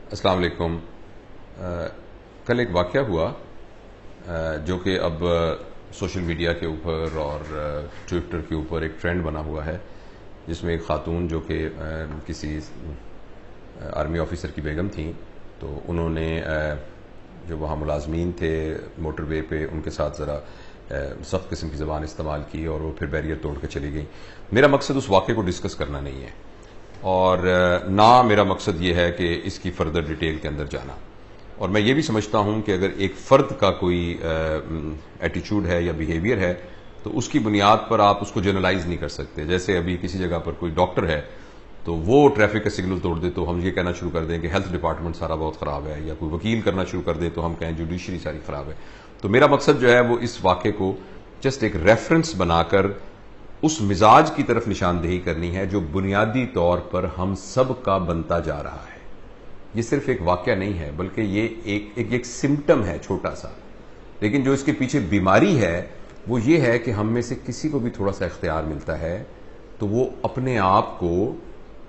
السلام علیکم۔ کل ایک واقعہ ہوا جو کہ اب سوشل میڈیا کے اوپر اور ٹویٹر کے اوپر ایک ٹرینڈ بنا ہوا ہے، جس میں ایک خاتون جو کہ کسی آرمی آفیسر کی بیگم تھیں، تو انہوں نے جو وہاں ملازمین تھے موٹر وے پہ ان کے ساتھ ذرا سخت قسم کی زبان استعمال کی اور وہ پھر بیریئر توڑ کے چلی گئی۔ میرا مقصد اس واقعے کو ڈسکس کرنا نہیں ہے، اور نہ میرا مقصد یہ ہے کہ اس کی فردر ڈیٹیل کے اندر جانا، اور میں یہ بھی سمجھتا ہوں کہ اگر ایک فرد کا کوئی ایٹیچیوڈ ہے یا بیہیویئر ہے تو اس کی بنیاد پر آپ اس کو جنرلائز نہیں کر سکتے۔ جیسے ابھی کسی جگہ پر کوئی ڈاکٹر ہے تو وہ ٹریفک کا سگنل توڑ دے تو ہم یہ کہنا شروع کر دیں کہ ہیلتھ ڈپارٹمنٹ سارا بہت خراب ہے، یا کوئی وکیل کرنا شروع کر دے تو ہم کہیں جوڈیشری ساری خراب ہے۔ تو میرا مقصد جو ہے وہ اس واقعے کو جسٹ ایک ریفرنس بنا کر اس مزاج کی طرف نشاندہی کرنی ہے جو بنیادی طور پر ہم سب کا بنتا جا رہا ہے۔ یہ صرف ایک واقعہ نہیں ہے، بلکہ یہ ایک سمٹم ہے چھوٹا سا، لیکن جو اس کے پیچھے بیماری ہے وہ یہ ہے کہ ہم میں سے کسی کو بھی تھوڑا سا اختیار ملتا ہے تو وہ اپنے آپ کو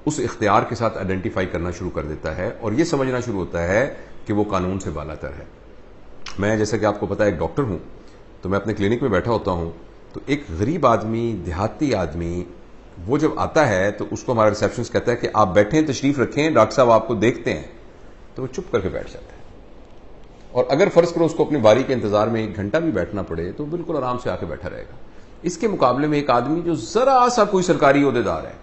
اس اختیار کے ساتھ آئیڈینٹیفائی کرنا شروع کر دیتا ہے اور یہ سمجھنا شروع ہوتا ہے کہ وہ قانون سے بالا تر ہے۔ میں جیسا کہ آپ کو پتا ہے ایک ڈاکٹر ہوں، تو میں اپنے کلینک میں بیٹھا ہوتا ہوں، تو ایک غریب آدمی، دیہاتی آدمی، وہ جب آتا ہے تو اس کو ہمارا ریسیپشنسٹ کہتا ہے کہ آپ بیٹھیں، تشریف رکھیں، ڈاکٹر صاحب آپ کو دیکھتے ہیں، تو وہ چپ کر کے بیٹھ جاتا ہے۔ اور اگر فرض کرو اس کو اپنی باری کے انتظار میں 1 گھنٹہ بھی بیٹھنا پڑے تو بالکل آرام سے آ کے بیٹھا رہے گا۔ اس کے مقابلے میں ایک آدمی جو ذرا سا کوئی سرکاری عہدیدار ہے،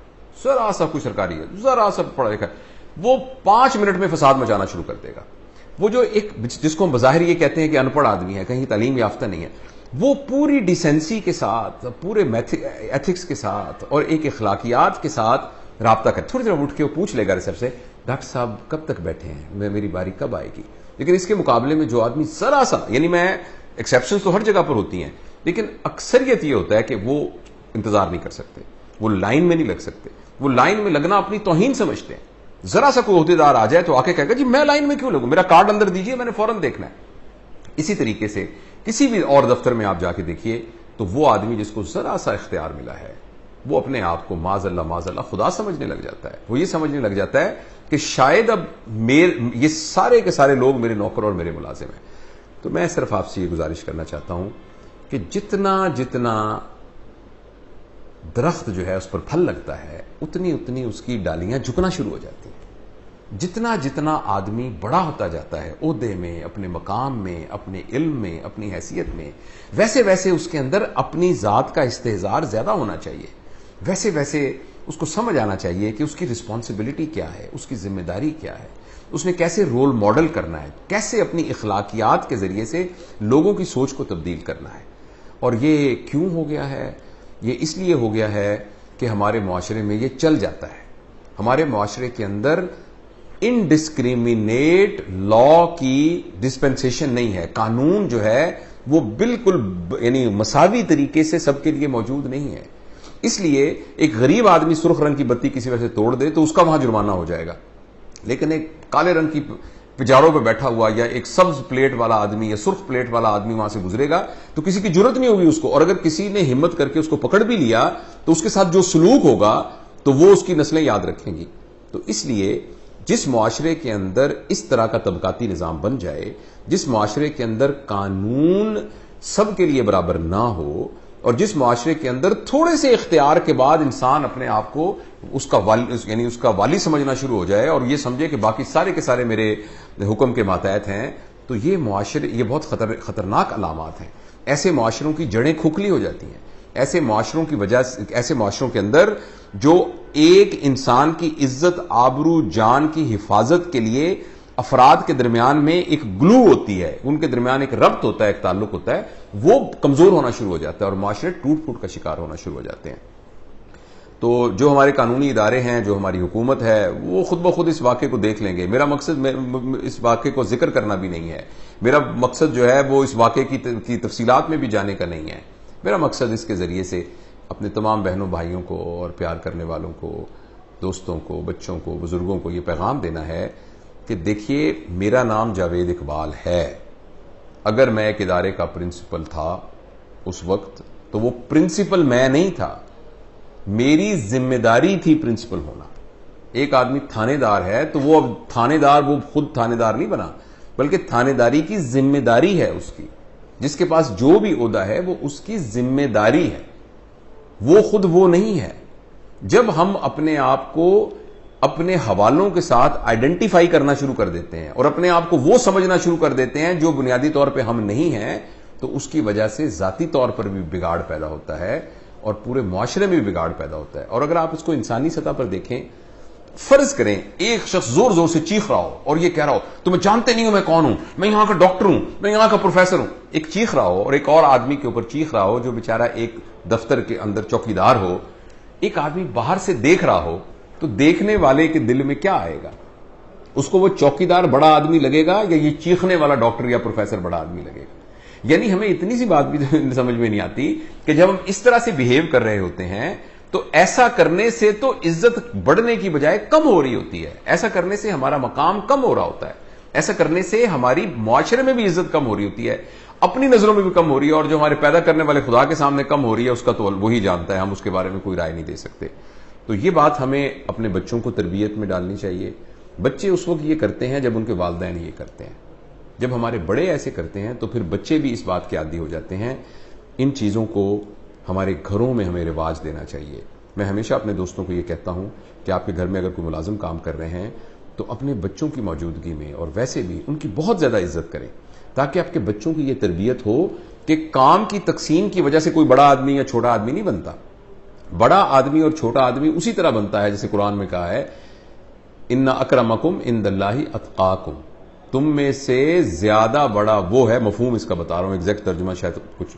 ذرا سا کوئی سرکاری ہے، ذرا سا پڑھا لکھا ہے، وہ 5 منٹ میں فساد مچانا شروع کر دے گا۔ وہ جو ایک جس کو ہم بظاہر یہ کہتے ہیں کہ ان پڑھ آدمی ہے، کہیں تعلیم یافتہ نہیں ہے، وہ پوری ڈیسنسی کے ساتھ، پورے ایتھکس کے ساتھ اور ایک اخلاقیات کے ساتھ رابطہ کر تھوڑی دیر اٹھ کے وہ پوچھ لے گا ریسیپشن سے، ڈاکٹر صاحب کب تک بیٹھے ہیں، میری باری کب آئے گی۔ لیکن اس کے مقابلے میں جو آدمی ذرا سا، یعنی میں ایکسیپشنز تو ہر جگہ پر ہوتی ہیں، لیکن اکثریت یہ ہوتا ہے کہ وہ انتظار نہیں کر سکتے، وہ لائن میں نہیں لگ سکتے، وہ لائن میں لگنا اپنی توہین سمجھتے ہیں۔ ذرا سا کوئی عہدیدار آ جائے تو آ کے کہے گا جی میں لائن میں کیوں لگوں، میرا کارڈ اندر دیجیے، میں نے فوراً دیکھنا ہے۔ اسی طریقے سے کسی بھی اور دفتر میں آپ جا کے دیکھیے تو وہ آدمی جس کو ذرا سا اختیار ملا ہے وہ اپنے آپ کو معاذ اللہ خدا سمجھنے لگ جاتا ہے۔ وہ یہ سمجھنے لگ جاتا ہے کہ شاید اب یہ سارے کے سارے لوگ میرے نوکر اور میرے ملازم ہیں۔ تو میں صرف آپ سے یہ گزارش کرنا چاہتا ہوں کہ جتنا درخت جو ہے اس پر پھل لگتا ہے اتنی اس کی ڈالیاں جھکنا شروع ہو جاتی ہیں۔ جتنا آدمی بڑا ہوتا جاتا ہے عہدے میں، اپنے مقام میں، اپنے علم میں، اپنی حیثیت میں، ویسے اس کے اندر اپنی ذات کا استحضار زیادہ ہونا چاہیے، ویسے اس کو سمجھ آنا چاہیے کہ اس کی رسپانسبلٹی کیا ہے، اس کی ذمہ داری کیا ہے، اس نے کیسے رول ماڈل کرنا ہے، کیسے اپنی اخلاقیات کے ذریعے سے لوگوں کی سوچ کو تبدیل کرنا ہے۔ اور یہ کیوں ہو گیا ہے؟ یہ اس لیے ہو گیا ہے کہ ہمارے معاشرے میں یہ چل جاتا ہے۔ ہمارے معاشرے کے اندر انڈسکریمنیٹ لا کی ڈسپنسیشن نہیں ہے، قانون جو ہے وہ بالکل یعنی مساوی طریقے سے سب کے لیے موجود نہیں ہے۔ اس لیے ایک غریب آدمی سرخ رنگ کی بتی کسی وجہ سے توڑ دے تو اس کا وہاں جرمانہ ہو جائے گا، لیکن ایک کالے رنگ کی پجاروں پہ بیٹھا ہوا یا ایک سبز پلیٹ والا آدمی یا سرخ پلیٹ والا آدمی وہاں سے گزرے گا تو کسی کی جرت نہیں ہوگی اس کو، اور اگر کسی نے ہمت کر کے اس کو پکڑ بھی لیا تو اس کے ساتھ جو سلوک ہوگا تو وہ اس کی نسلیں یاد رکھیں گی۔ تو اس لیے جس معاشرے کے اندر اس طرح کا طبقاتی نظام بن جائے، جس معاشرے کے اندر قانون سب کے لیے برابر نہ ہو، اور جس معاشرے کے اندر تھوڑے سے اختیار کے بعد انسان اپنے آپ کو اس کا والی سمجھنا شروع ہو جائے اور یہ سمجھے کہ باقی سارے کے سارے میرے حکم کے ماتحت ہیں، تو یہ بہت خطرناک علامات ہیں۔ ایسے معاشروں کی جڑیں کھوکھلی ہو جاتی ہیں۔ ایسے معاشروں کے اندر جو ایک انسان کی عزت، آبرو، جان کی حفاظت کے لیے افراد کے درمیان میں ایک گلو ہوتی ہے، ان کے درمیان ایک ربط ہوتا ہے، ایک تعلق ہوتا ہے، وہ کمزور ہونا شروع ہو جاتا ہے اور معاشرے ٹوٹ پھوٹ کا شکار ہونا شروع ہو جاتے ہیں۔ تو جو ہمارے قانونی ادارے ہیں، جو ہماری حکومت ہے، وہ خود بخود اس واقعے کو دیکھ لیں گے۔ میرا مقصد اس واقعے کو ذکر کرنا بھی نہیں ہے، میرا مقصد جو ہے وہ اس واقعے کی تفصیلات میں بھی جانے کا نہیں ہے۔ میرا مقصد اس کے ذریعے سے اپنے تمام بہنوں بھائیوں کو اور پیار کرنے والوں کو، دوستوں کو، بچوں کو، بزرگوں کو یہ پیغام دینا ہے کہ دیکھیے میرا نام جاوید اقبال ہے، اگر میں ایک ادارے کا پرنسپل تھا اس وقت تو وہ پرنسپل میں نہیں تھا، میری ذمہ داری تھی پرنسپل ہونا۔ ایک آدمی تھانے دار ہے تو وہ اب تھانے دار، وہ خود تھانے دار نہیں بنا، بلکہ تھانے داری کی ذمہ داری ہے اس کی. جس کے پاس جو بھی عہدہ ہے وہ اس کی ذمہ داری ہے، وہ خود وہ نہیں ہے. جب ہم اپنے آپ کو اپنے حوالوں کے ساتھ آئیڈینٹیفائی کرنا شروع کر دیتے ہیں اور اپنے آپ کو وہ سمجھنا شروع کر دیتے ہیں جو بنیادی طور پہ ہم نہیں ہیں، تو اس کی وجہ سے ذاتی طور پر بھی بگاڑ پیدا ہوتا ہے اور پورے معاشرے میں بھی بگاڑ پیدا ہوتا ہے. اور اگر آپ اس کو انسانی سطح پر دیکھیں، فرض کریں ایک شخص زور زور سے چیخ رہا ہو اور یہ کہہ رہا ہو تمہیں جانتے نہیں ہو میں کون ہوں، میں یہاں کا ڈاکٹر ہوں، میں یہاں کا پروفیسر ہوں. ایک چیخ رہا ہو اور ایک اور آدمی کے اوپر چیخ رہا ہو جو بیچارہ ایک دفتر کے اندر چوکیدار ہو. ایک آدمی باہر سے دیکھ رہا ہو تو دیکھنے والے کے دل میں کیا آئے گا؟ اس کو وہ چوکیدار بڑا آدمی لگے گا یا یہ چیخنے والا ڈاکٹر یا پروفیسر بڑا آدمی لگے گا؟ یعنی ہمیں اتنی سی بات بھی سمجھ میں نہیں آتی کہ جب ہم اس طرح سے بہیو کر رہے ہوتے ہیں تو ایسا کرنے سے تو عزت بڑھنے کی بجائے کم ہو رہی ہوتی ہے، ایسا کرنے سے ہمارا مقام کم ہو رہا ہوتا ہے، ایسا کرنے سے ہماری معاشرے میں بھی عزت کم ہو رہی ہوتی ہے، اپنی نظروں میں بھی کم ہو رہی ہے، اور جو ہمارے پیدا کرنے والے خدا کے سامنے کم ہو رہی ہے اس کا تو وہی جانتا ہے، ہم اس کے بارے میں کوئی رائے نہیں دے سکتے. تو یہ بات ہمیں اپنے بچوں کو تربیت میں ڈالنی چاہیے. بچے اس وقت یہ کرتے ہیں جب ان کے والدین یہ کرتے ہیں، جب ہمارے بڑے ایسے کرتے ہیں تو پھر بچے بھی اس بات کے عادی ہو جاتے ہیں. ان چیزوں کو ہمارے گھروں میں ہمیں رواج دینا چاہیے. میں ہمیشہ اپنے دوستوں کو یہ کہتا ہوں کہ آپ کے گھر میں اگر کوئی ملازم کام کر رہے ہیں تو اپنے بچوں کی موجودگی میں اور ویسے بھی ان کی بہت زیادہ عزت کریں، تاکہ آپ کے بچوں کی یہ تربیت ہو کہ کام کی تقسیم کی وجہ سے کوئی بڑا آدمی یا چھوٹا آدمی نہیں بنتا. بڑا آدمی اور چھوٹا آدمی اسی طرح بنتا ہے جیسے قرآن میں کہا ہے ان اکرمکم عند اللہ اتقاکم، تم میں سے زیادہ بڑا وہ ہے، مفہوم اس کا بتا رہا ہوں، ایگزیکٹ ترجمہ شاید کچھ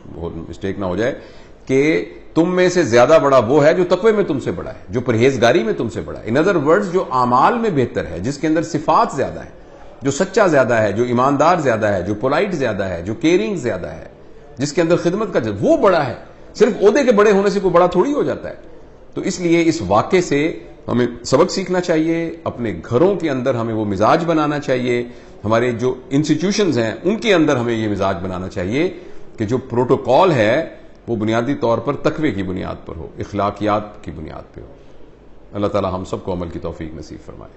مسٹیک نہ ہو جائے، کہ تم میں سے زیادہ بڑا وہ ہے جو تقوی میں تم سے بڑا ہے، جو پرہیزگاری میں تم سے بڑا ہے. ان ادر ورڈز جو اعمال میں بہتر ہے، جس کے اندر صفات زیادہ ہے، جو سچا زیادہ ہے، جو ایماندار زیادہ ہے، جو پولائٹ زیادہ ہے، جو کیئرنگ زیادہ ہے، جس کے اندر خدمت کا وہ بڑا ہے. صرف عہدے کے بڑے ہونے سے کوئی بڑا تھوڑی ہو جاتا ہے. تو اس لیے اس واقعے سے ہمیں سبق سیکھنا چاہیے، اپنے گھروں کے اندر ہمیں وہ مزاج بنانا چاہیے، ہمارے جو انسٹیٹیوشنز ہیں ان کے اندر ہمیں یہ مزاج بنانا چاہیے کہ جو پروٹوکول ہے وہ بنیادی طور پر تقوی کی بنیاد پر ہو، اخلاقیات کی بنیاد پہ ہو. اللہ تعالی ہم سب کو عمل کی توفیق نصیب فرمائے.